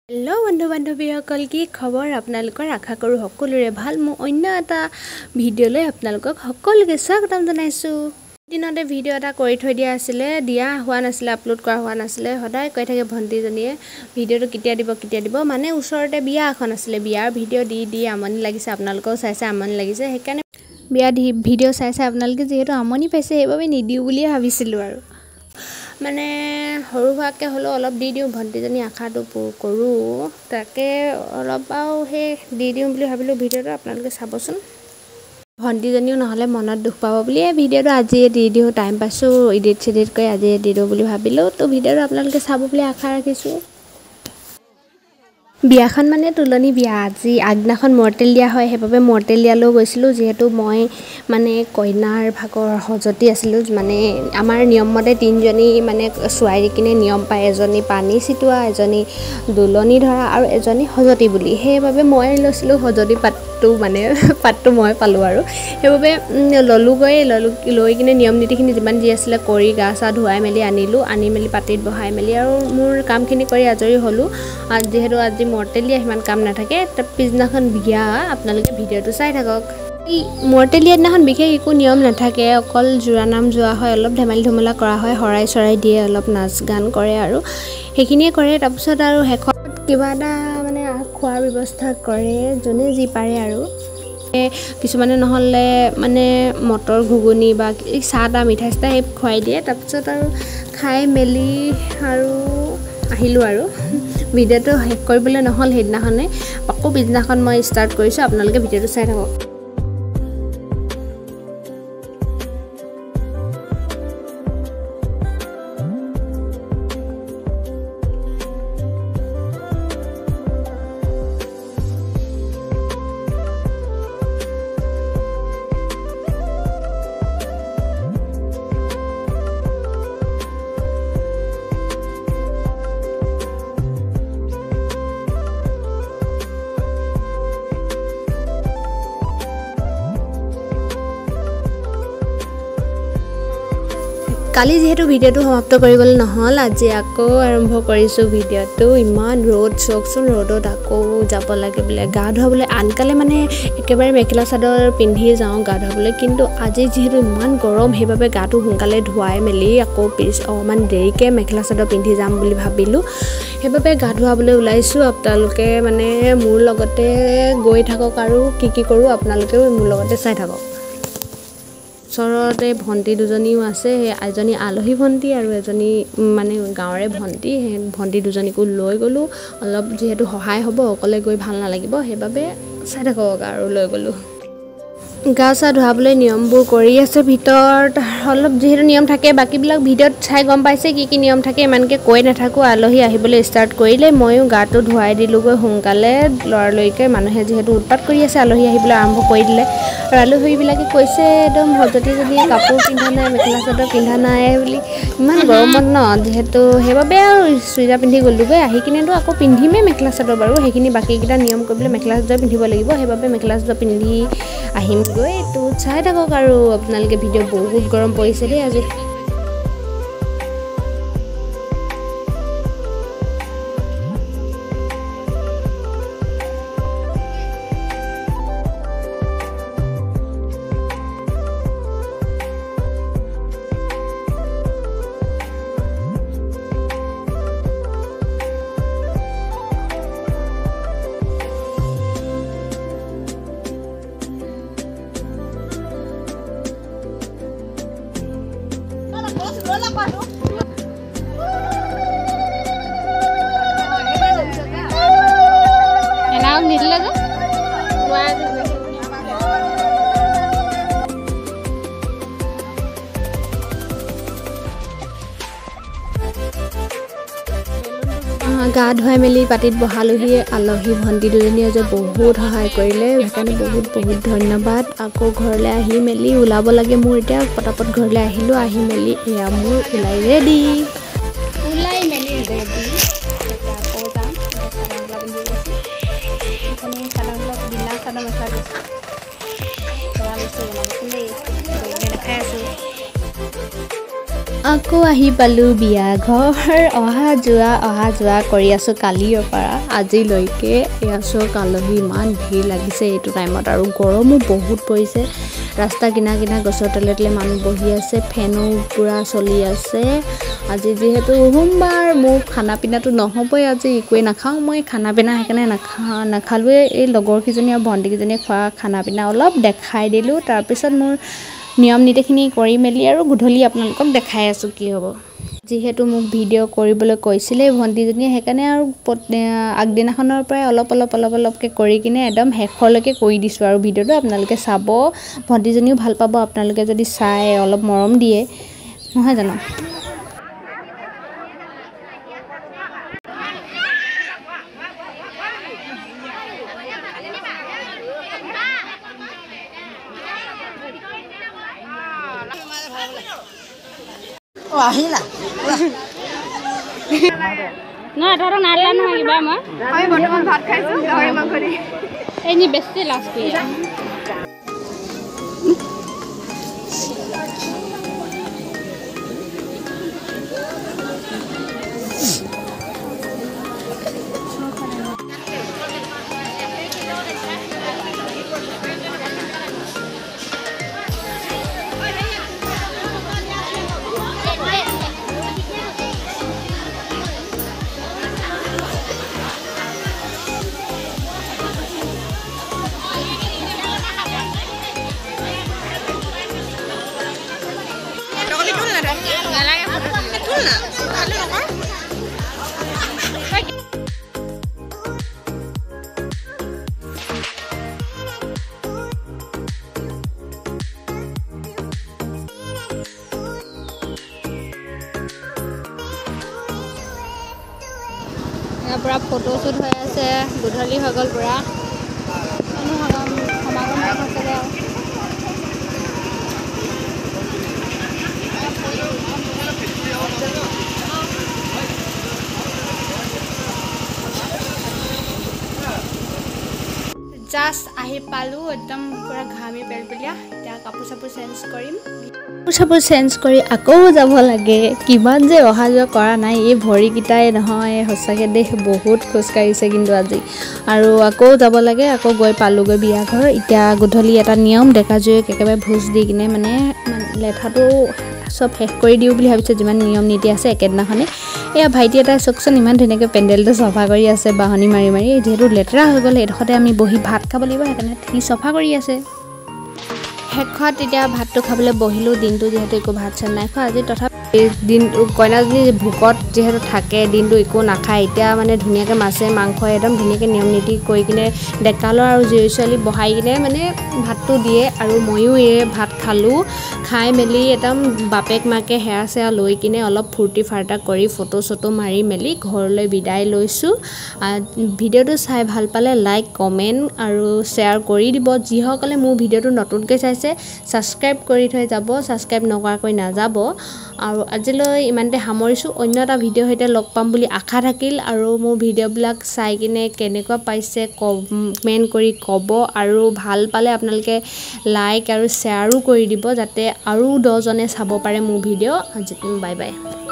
hello बंधु बान्धवीসকল কি খবৰ আপোনালোকৰ আশা কৰো সকলোৰে ভাল মই অন্য এটা ভিডিঅলৈ আপোনালোকক সকলোকে স্বাগতম জনাইছো দিনতে ভিডিঅ এটা কৰি থৈ দিয়া আছিল দিয়া হোৱা নাছিল আপলোড কৰা হোৱা নাছিল সদায় কৈ থাকে ভণ্টিজনীয়ে ভিডিঅটো কেতিয়া দিব মানে ওচৰতে বিয়া এখন আছিল বিয়াৰ ভিডিঅ দি আমনি লাগিছে আপোনালোকক চাইছে আমনি লাগিছে হেকানে বিয়া ভিডিঅ চাইছে আপোনালোকে যেহেতু আমনি পাইছে হেবাবে নিদিও বুলি ভাবিছিলো আৰু মানে হৰু ভাকে হলো অলপ দি দিও ভণ্টিজনী আখাটো কৰো তাকে অলপ আও হে দি দিও বুলি ভাবিলো ভিডিঅটো আপোনালোকে চাবচোন ভণ্টিজনীও নহলে মনত দুখ পাব বুলি ভিডিঅটো আজি দি দিও টাইম পাছো এডিট কৰি আজি দি দিও বুলি ভাবিলো তো ভিডিঅটো আপোনালোকে চাব বুলি আশা ৰাখিছো বিয়াখন মানে তুলনি বিয়া আজি আগনাখন মৰ্টেল দিয়া হয় হেবাবে মৰ্টেল দিয়ালৈ গৈছিলো যেহেতু মই মানে কইনাৰ ভাগৰ হজতি আছিল মানে আমাৰ নিয়ম মতে তিনজনী মানে সুৱাইৰি কিনে নিয়ম পায় এজনী পানী সিটোৱা এজনী দুলনি ধৰা আৰু এজনী হজতি বুলি হেবাবে মই লৈছিলো হজতি পাটটো মানে পাটটো মই পালো আৰু হেবাবে লৈ কিনে নিয়ম নীতিখিনি যিমান যি আছিল কৰি গা সা ধুৱাই মেলি আনি মেলি পাটিত বহাই মেলি আৰু মোৰ কামখিনি কৰি আজৰি হলো যেহেতু আজি মৰ্টেলিয়া হিমান কাম নাথাকে পিছদিনাখন বিয়া আপোনালোকে ভিডিঅটো চাই থাকক মৰ্টেলিয়া দিনাখন বিশেষ একো নিয়ম নাথাকে অকল জুৰা নাম যোৱা হয় অলপ ধেমালি ধুমলা কৰা হয় হৰাই চৰাই দিয়ে অলপ নাচ গান কৰে আৰু হেখিনিয়ে কৰে তাৰপিছত আৰু হেখত কিবা এটা মানে খোৱাৰ ব্যৱস্থা কৰে জনে যি পাৰে আৰু কিছুমানে নহলে মানে মটৰ ঘুগুনি বা চাহটা মিঠাই চাহ খুৱাই দিয়ে তাৰপিছত আৰু খাই মেলি আৰু আহিলো আৰু ভিডিঅটো হেক কৰিবলৈ নহল হেদিনাখনে আকৌ বিজনাখন মই ষ্টাৰ্ট কৰিছো আপোনালোকে ভিডিঅটো চাই থাকক কালি যেহেতু ভিডিঅটো সমাপ্ত কৰিবলৈ নহল আজি আকৌ আৰম্ভ কৰিছো ভিডিঅটো ইমান ৰ'দ চকচোন ৰ'দত আকৌ যাব লাগে বলে গা ধুবলৈ আনকালে মানে একেবাৰে মেখেলা চাদৰ পিন্ধি যাওঁ গা ধুবলৈ কিন্তু আজি যেহেতু ইমান গৰম হেবাবে গাটো সোনকালে ধুৱাই মেলি আকৌ অমান দেৰিকে মেখেলা চাদৰ পিন্ধি যাম বুলি ভাবিলো হেবাবে গা ধুৱাবলৈ ওলাইছো আপোনালোকে মানে মোৰ লগতে গৈ থাকক আৰু কি কৰো আপোনালোকেও মোৰ লগতে চাই থাকক সৰতে ভণ্টি দুজনীও আছে এজনী আলহী ভণ্টি আৰু এজনী মানে গাঁৱৰে ভণ্টি দুজনীকো লৈ গলো অলপ যেহেতু সহায় হ'ব অকলে গৈ ভাল নালাগিব হেবাবে চাই থাকক আৰু লৈ গলো গা সা ধুৱাবলৈ নিয়মবোৰ কৰি আছে ভিতৰত অলপ যেহেতু নিয়ম থাকে বাকিবিলাক ভিডিঅ'ত চাই গম পাইছে কি নিয়ম থাকে ইমানকে কৈ নাথাকো আলহী আহিবলৈ ষ্টাৰ্ট কৰিলে ময়ো গাটো ধুৱাই দিলোগৈ সোনকালে লৰালৈকে মানুহে যেহেতু উৎপাত কৰি আছে আলহী আহিবলৈ আৰম্ভ কৰি দিলে আৰু আলহীবিলাকে কৈছে একদম হজতিজনীয়ে কাপোৰ পিন্ধা নাই মেখেলা চাদৰ পিন্ধা নাই বুলি ইমান গৰমত ন যেহেতু হেবাবে আৰু চুইজাৰ পিন্ধি গ'লোগৈ আহি কিনেতো আকৌ পিন্ধিমে মেখেলা চাদৰ বাৰু সেইখিনি বাকিকেইটা নিয়ম কৰিবলৈ মেখেলা চাদৰ পিন্ধিব লাগিব হেবাবে মেখেলা চাদৰ পিন্ধি আহিম গৈ তো চাই থাকক আৰু আপোনালোকে ভিডিঅ' বহুত গৰম পৰিছে দেই আজি গা ধুৱাই মেলি পাটিত বহালোহি আলহী ভণ্টি দুজনীয়ে যে বহুত সহায় কৰিলে সেইকাৰণে বহুত ধন্যবাদ আকৌ ঘৰলৈ আহি মেলি ওলাব লাগে মোৰ এতিয়া পটাপট ঘৰলৈ আহিলো আহি মেলি এয়া মোৰ ওলাই ৰেডি আকৌ আহি পালোঁ বিয়া ঘৰ অহা যোৱা কৰি আছোঁ কালিৰ পৰা আজিলৈকে আছোঁ কালহি ইমান ভিৰ লাগিছে এইটো টাইমত আৰু গৰমো বহুত পৰিছে ৰাস্তা কিনা গছৰ তলে মানুহ বহি আছে ফেনো পুৰা চলি আছে আজি যিহেতু সোমবাৰ মোৰ খানা পিনাটো নহবই আজি একোৱে নাখাওঁ মই খানা পিনা সেইকাৰণে নাখালোৱে এই লগৰ কিজনী আৰু ভণ্টি কিজনীয়ে খোৱা খানা পিনা অলপ দেখাই দিলোঁ তাৰপিছত মোৰ নিয়ম নীতিখিনি কৰি মেলি আৰু গধূলি আপোনালোকক দেখাই আছোঁ কি হ'ব যিহেতু মোক ভিডিঅ' কৰিবলৈ কৈছিলে ভণ্টিজনীয়ে সেইকাৰণে আৰু আগদিনাখনৰ পৰাই অলপকৈ কৰি কিনে একদম শেষলৈকে কৰি দিছোঁ আৰু ভিডিঅ'টো আপোনালোকে চাব ভণ্টিজনীও ভাল পাব আপোনালোকে যদি চাই অলপ মৰম দিয়ে নহয় জানো আহিলা না ধৰক নালা নহয় কিবা মই বৰ্তমান ভাত খাইছোঁ গাহৰি মাংস দি এনে বেছি লাষ্ট পুৰা ফটোশ্বুট হৈ আছে গধূলি হৈ গ'ল পুৰা সমাগম হৈছিলে আৰু জাষ্ট আহি পালোঁ একদম পুৰা ঘামি পেলপেলীয়া এতিয়া কাপোৰ চাপোৰ চেঞ্জ কৰি আকৌ যাব লাগে কিমান যে অহা যোৱা কৰা নাই এই ভৰিকেইটাই নহয় সঁচাকৈ দেই বহুত খোজকাঢ়িছে কিন্তু আজি আৰু আকৌ যাব লাগে আকৌ গৈ পালোঁগৈ বিয়া ঘৰ এতিয়া গধূলি এটা নিয়ম ডেকা জীয়েক একেবাৰে ভোজ দি কিনে মানে লেঠাটো চব শেষ কৰি দিওঁ বুলি ভাবিছে যিমান নিয়ম নীতি আছে একেদিনাখনে এয়া ভাইটি এটাই চাওকচোন ইমান ধুনীয়াকৈ পেণ্ডেলটো চফা কৰি আছে বাহনি মাৰি যিহেতু লেতেৰা হৈ গ'লে এডোখৰতে আমি বহি ভাত খাব লাগিব সেইকাৰণে সি চফা কৰি আছে শেষত এতিয়া ভাতটো খাবলৈ বহিলোঁ দিনটো যিহেতু একো ভাত চাত নাই খোৱা আজি তথাপি দিনটো কইনাজনী ভোকত যিহেতু থাকে দিনটো একো নাখায় এতিয়া মানে ধুনীয়াকৈ মাছে মাংসই একদম ধুনীয়াকৈ নিয়ম নীতি কৰি কিনে ডেকালৰ আৰু জীয়ৰী ছোৱালী বহাই কিনে মানে ভাতটো দিয়ে আৰু ময়ো ভাত খালোঁ খাই মেলি একদম বাপেক মাকে সেৱা চেৱা লৈ কিনে অলপ ফূৰ্তি ফাৰ্তা কৰি ফটো চটো মাৰি মেলি ঘৰলৈ বিদায় লৈছোঁ ভিডিঅ'টো চাই ভাল পালে লাইক কমেণ্ট আৰু শ্বেয়াৰ কৰি দিব যিসকলে মোৰ ভিডিঅ'টো নতুনকৈ চাইছে ছাবস্ক্ৰাইব কৰি থৈ যাব ছাবস্ক্ৰাইব নকৰাকৈ নাযাব আৰু আজিলৈ ইমানতে সামৰিছোঁ অন্য এটা ভিডিঅ'ৰ সৈতে লগ পাম বুলি আশা থাকিল আৰু মোৰ ভিডিঅ'বিলাক চাই কিনে কেনেকুৱা পাইছে কমেণ্ট কৰি ক'ব আৰু ভাল পালে আপোনালোকে লাইক আৰু শ্বেয়াৰো কৰি দিব যাতে আৰু 10জনে চাব পাৰে মোৰ ভিডিঅ' আজি বাই বাই